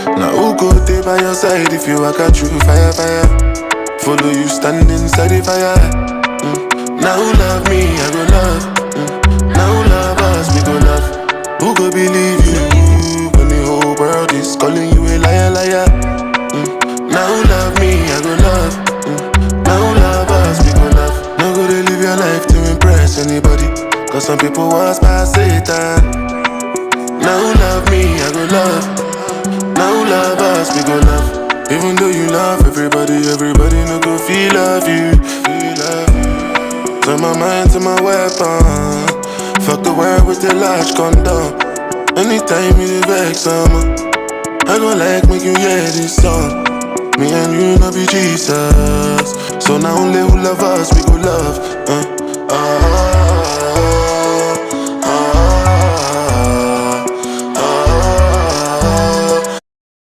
Now who go there by your side if you walk out through fire, fire? Follow you stand inside the fire. Now who love me, I go love. Now who love us, we go love. Who go believe you when the whole world is calling you a liar, liar? Now who love me, I go love. Now who love us, we go love. No go to live your life to impress anybody, cause some people was past Satan. Now who love me, I go love. Now who love us, we go love. Even though you love everybody, everybody no go feel love you. Turn my mind to my weapon. Fuck the world with a large condom. Anytime you vex someone, I gon' like make you hear this song. Me and you no be Jesus, so now only who love us we go love.